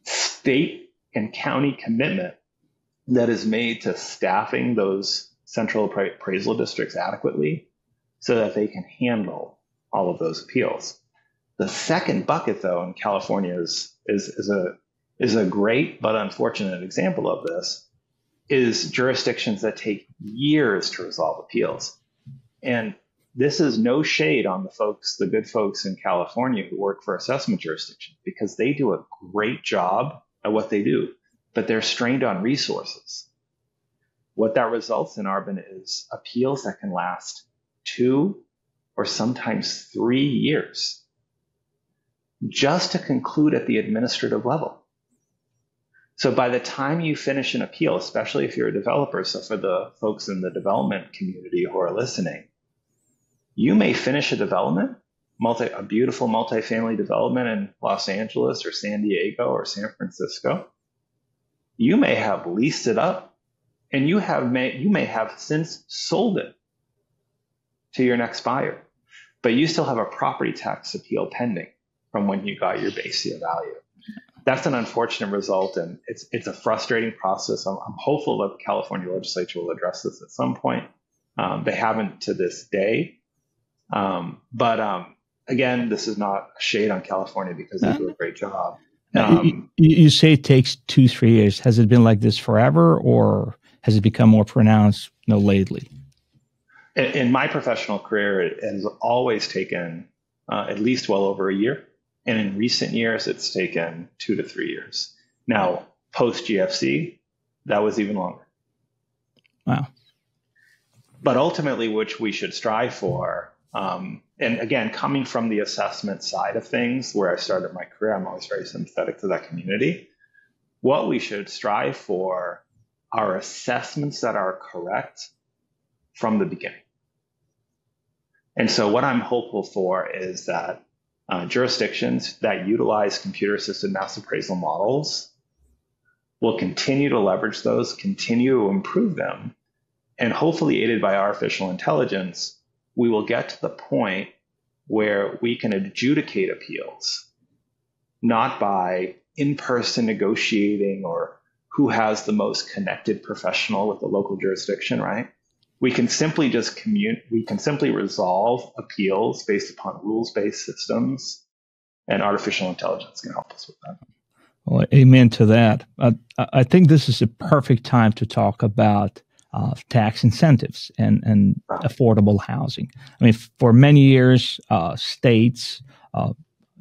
state and county commitment that is made to staffing those central appraisal districts adequately so that they can handle all of those appeals. The second bucket, though, in California is a great but unfortunate example of this, is jurisdictions that take years to resolve appeals. And this is no shade on the good folks in California who work for assessment jurisdictions, because they do a great job at what they do, but they're strained on resources. What that results in, Arben, is appeals that can last 2 or sometimes 3 years just to conclude at the administrative level. So by the time you finish an appeal, especially if you're a developer, so for the folks in the development community who are listening, you may finish a development, a beautiful multifamily development in Los Angeles or San Diego or San Francisco. You may have leased it up, and you may have since sold it to your next buyer, but you still have a property tax appeal pending from when you got your base year value. That's an unfortunate result, and it's a frustrating process. I'm hopeful that the California legislature will address this at some point. They haven't to this day. But again, this is not a shade on California, because they do a great job. You say it takes 2-3 years. Has it been like this forever, or has it become more pronounced lately? In my professional career, it has always taken at least well over a year. And in recent years, it's taken 2 to 3 years. Now, post GFC, that was even longer. Wow. But ultimately, which we should strive for, and again, coming from the assessment side of things, where I started my career, I'm always very sympathetic to that community. What we should strive for are assessments that are correct from the beginning. And so what I'm hopeful for is that jurisdictions that utilize computer-assisted mass appraisal models will continue to leverage those, continue to improve them, and hopefully aided by artificial intelligence, we will get to the point where we can adjudicate appeals, not by in-person negotiating or who has the most connected professional with the local jurisdiction, right? We can simply resolve appeals based upon rules-based systems, and artificial intelligence can help us with that. Well, amen to that. I think this is a perfect time to talk about tax incentives and affordable housing. I mean, for many years, states,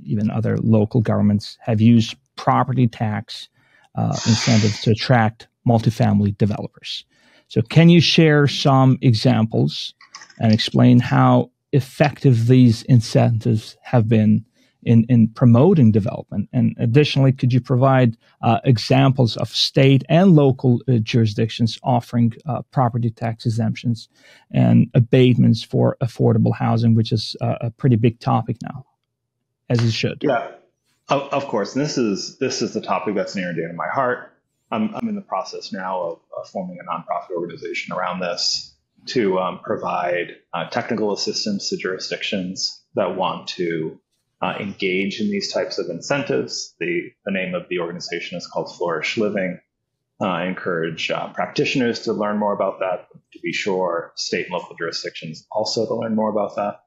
even other local governments, have used property tax incentives to attract multifamily developers. So can you share some examples and explain how effective these incentives have been in promoting development? And additionally, could you provide examples of state and local jurisdictions offering property tax exemptions and abatements for affordable housing, which is a pretty big topic now, as it should? Yeah, of course. And this is the topic that's near and dear to my heart. I'm in the process now of forming a nonprofit organization around this to provide technical assistance to jurisdictions that want to engage in these types of incentives. The name of the organization is called Flourish Living. I encourage practitioners to learn more about that, to be sure state and local jurisdictions also to learn more about that.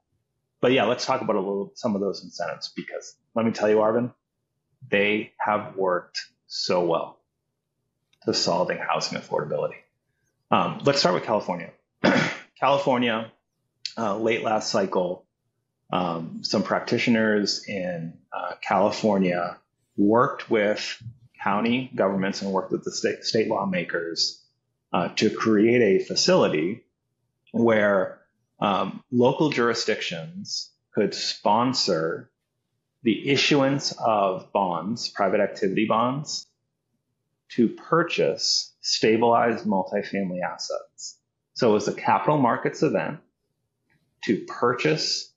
But yeah, let's talk about some of those incentives, because let me tell you, Arben, they have worked so well to solving housing affordability. Let's start with California. California, late last cycle, some practitioners in California worked with county governments and worked with the state lawmakers to create a facility where local jurisdictions could sponsor the issuance of bonds, private activity bonds, to purchase stabilized multifamily assets. So it was a capital markets event to purchase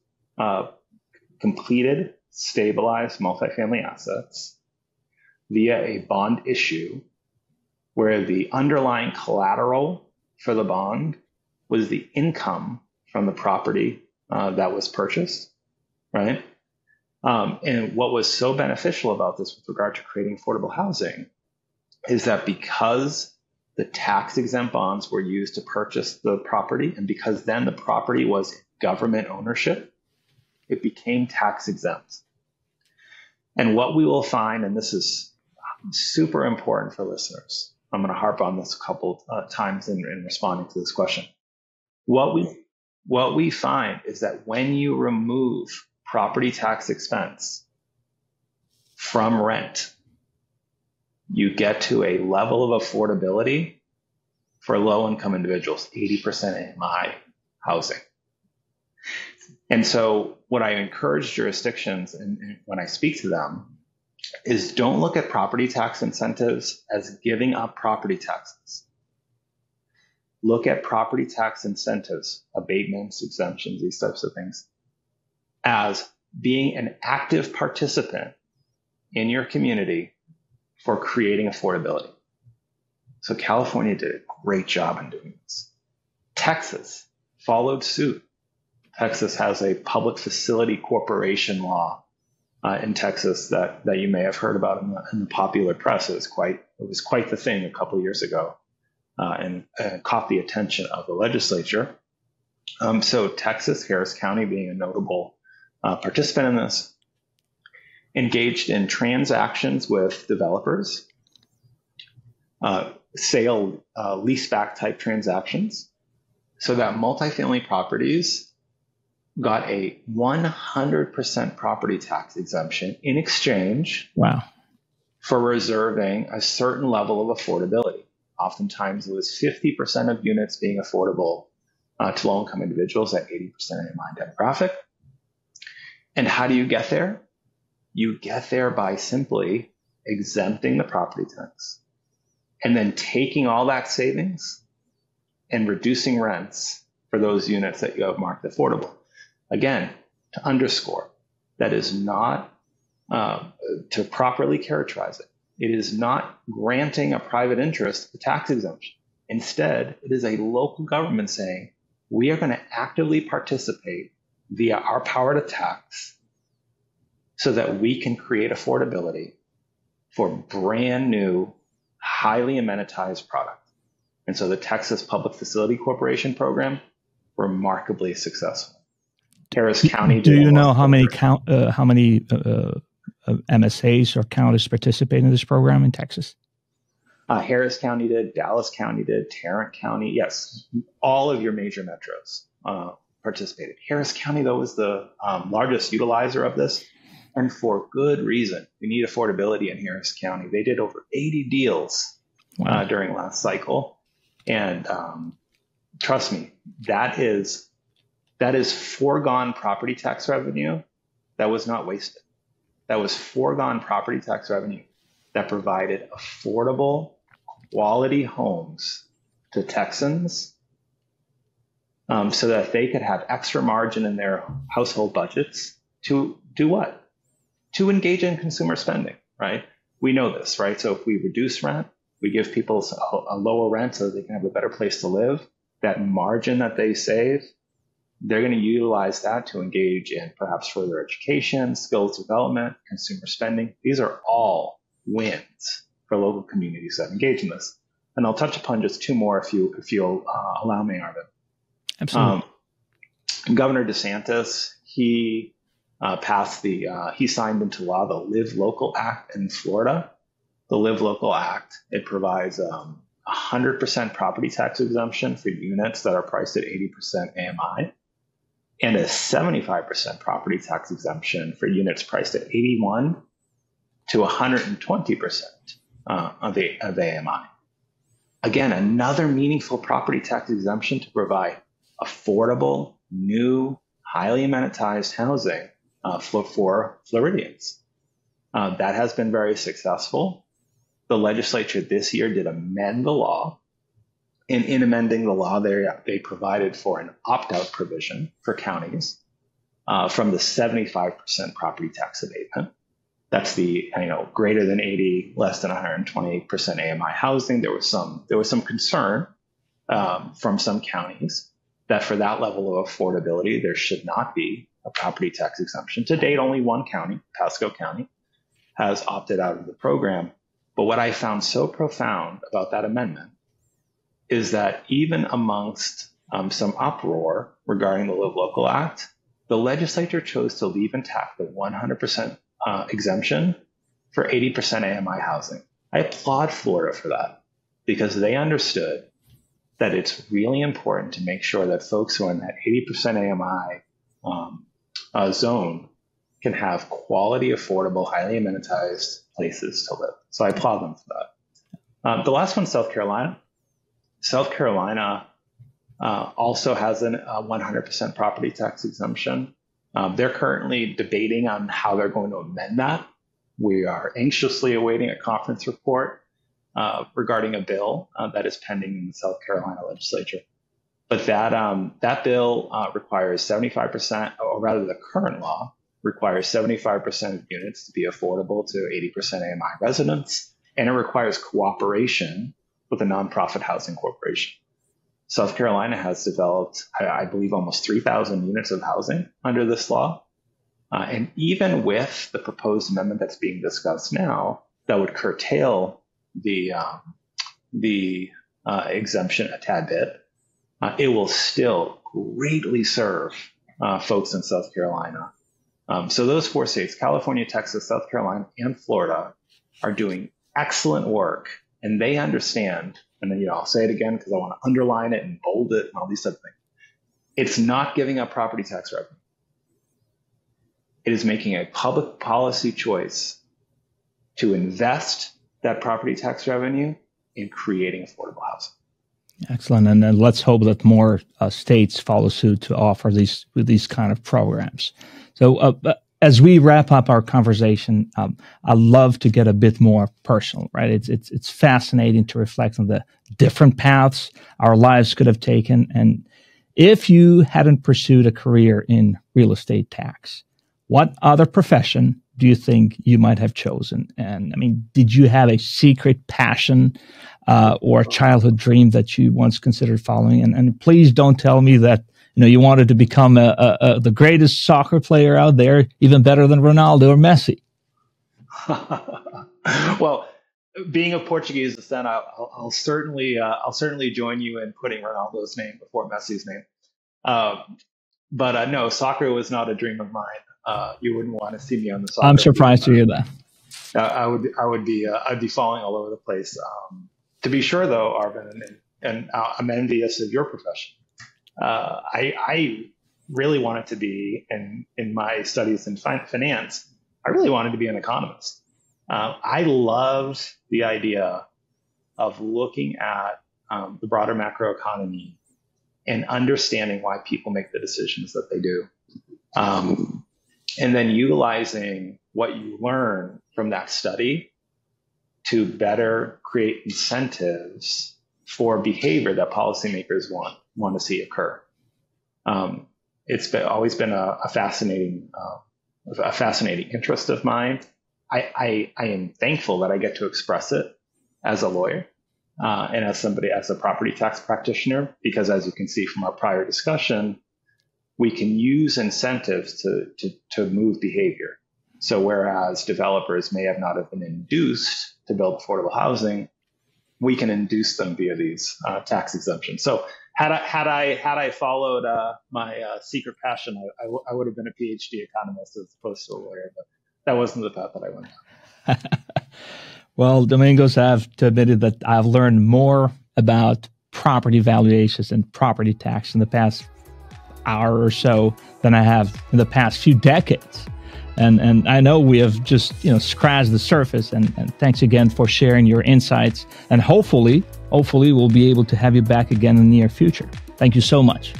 completed stabilized multifamily assets via a bond issue where the underlying collateral for the bond was the income from the property that was purchased, right? And what was so beneficial about this with regard to creating affordable housing is that because the tax-exempt bonds were used to purchase the property, and because then the property was government ownership, it became tax-exempt. And what we will find, and this is super important for listeners, I'm going to harp on this a couple times in responding to this question. What we find is that when you remove property tax expense from rent, you get to a level of affordability for low-income individuals, 80% AMI housing. And so what I encourage jurisdictions and when I speak to them is don't look at property tax incentives as giving up property taxes. Look at property tax incentives, abatements, exemptions, these types of things, as being an active participant in your community for creating affordability. So California did a great job in doing this. Texas followed suit. Texas has a public facility corporation law in Texas that you may have heard about in the popular press. It was quite the thing a couple of years ago, and caught the attention of the legislature. So Texas, Harris County being a notable participant in this, engaged in transactions with developers, sale leaseback type transactions, so that multifamily properties got a 100% property tax exemption in exchange for reserving a certain level of affordability. Oftentimes it was 50% of units being affordable to low-income individuals at 80% AMI demographic. And how do you get there? You get there by simply exempting the property tax and then taking all that savings and reducing rents for those units that you have marked affordable. Again, to underscore, that is not, to properly characterize it, it is not granting a private interest a tax exemption. Instead, it is a local government saying, we are going to actively participate via our power to tax so that we can create affordability for brand new, highly amenitized product. And so the Texas Public Facility Corporation program, remarkably successful. Harris County. Do you know how many MSAs or counties participate in this program in Texas? Harris County did, Dallas County did, Tarrant County. Yes, all of your major metros participated. Harris County, though, was the largest utilizer of this, and for good reason. We need affordability in Harris County. They did over 80 deals during last cycle, and trust me, that is foregone property tax revenue that was not wasted. That was foregone property tax revenue that provided affordable, quality homes to Texans so that they could have extra margin in their household budgets to do what? To engage in consumer spending, right? We know this, right? So if we reduce rent, we give people a lower rent so they can have a better place to live. That margin that they save, they're going to utilize that to engage in perhaps further education, skills development, consumer spending. These are all wins for local communities that engage in this. And I'll touch upon just two more if you'll allow me, Arben. Absolutely. Governor DeSantis, he signed into law the Live Local Act in Florida. The Live Local Act, it provides 100% property tax exemption for units that are priced at 80% AMI, and a 75% property tax exemption for units priced at 81 to 120% of AMI. Again, another meaningful property tax exemption to provide affordable, new, highly amenitized housing for Floridians. That has been very successful. The legislature this year did amend the law. And in amending the law, they provided for an opt-out provision for counties from the 75% property tax abatement. That's the greater than 80, less than 128% AMI housing. There was some concern from some counties that for that level of affordability, there should not be a property tax exemption. To date, only one county, Pasco County, has opted out of the program. But what I found so profound about that amendment is that even amongst some uproar regarding the Live Local Act, the legislature chose to leave intact the 100% exemption for 80% AMI housing. I applaud Florida for that because they understood that it's really important to make sure that folks who are in that 80% AMI zone can have quality, affordable, highly amenitized places to live. So I applaud them for that. The last one, South Carolina. South Carolina also has a 100% property tax exemption. They're currently debating on how they're going to amend that. We are anxiously awaiting a conference report regarding a bill that is pending in the South Carolina legislature. But that bill requires 75%, or rather the current law requires 75% of units to be affordable to 80% AMI residents, and it requires cooperation with a nonprofit housing corporation. South Carolina has developed, I believe, almost 3,000 units of housing under this law. And even with the proposed amendment that's being discussed now, that would curtail the exemption a tad bit, it will still greatly serve folks in South Carolina. So those four states, California, Texas, South Carolina, and Florida, are doing excellent work, and they understand. And then, I'll say it again because I want to underline it and bold it and all these other things. It's not giving up property tax revenue. It is making a public policy choice to invest that property tax revenue in creating affordable housing. Excellent. And then let's hope that more states follow suit to offer these kind of programs. So as we wrap up our conversation, I love to get a bit more personal, right? It's fascinating to reflect on the different paths our lives could have taken. And if you hadn't pursued a career in real estate tax, what other profession do you think you might have chosen? And I mean, did you have a secret passion or a childhood dream that you once considered following? And please don't tell me that you wanted to become the greatest soccer player out there, even better than Ronaldo or Messi. Well, being of Portuguese descent, I'll certainly join you in putting Ronaldo's name before Messi's name. But no, soccer was not a dream of mine. You wouldn't want to see me on the soccer. I'm surprised to hear that. I'd be falling all over the place. To be sure, though, Arben, and I'm envious of your profession. I really wanted to be, in my studies in finance, I really wanted to be an economist. I love the idea of looking at the broader macroeconomy and understanding why people make the decisions that they do. And then utilizing what you learn from that study to better create incentives for behavior that policymakers want to see occur. It's always been a fascinating interest of mine. I am thankful that I get to express it as a lawyer and as a property tax practitioner, because as you can see from our prior discussion, we can use incentives to move behavior. So whereas developers may have not have been induced to build affordable housing, we can induce them via these tax exemptions. So had I followed my secret passion, I would have been a PhD economist as opposed to a lawyer, but that wasn't the path that I went down. Well, Domingos, I have to admit that I've learned more about property valuations and property tax in the past hour or so than I have in the past few decades. And I know we have just scratched the surface. And thanks again for sharing your insights. And hopefully we'll be able to have you back again in the near future. Thank you so much.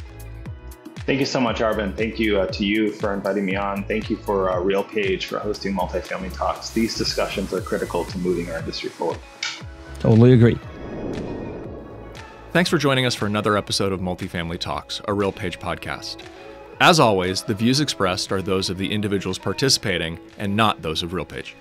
Thank you so much, Arben. Thank you to you for inviting me on. Thank you for RealPage for hosting Multifamily Talks. These discussions are critical to moving our industry forward. Totally agree. Thanks for joining us for another episode of Multifamily Talks, a RealPage podcast. As always, the views expressed are those of the individuals participating and not those of RealPage.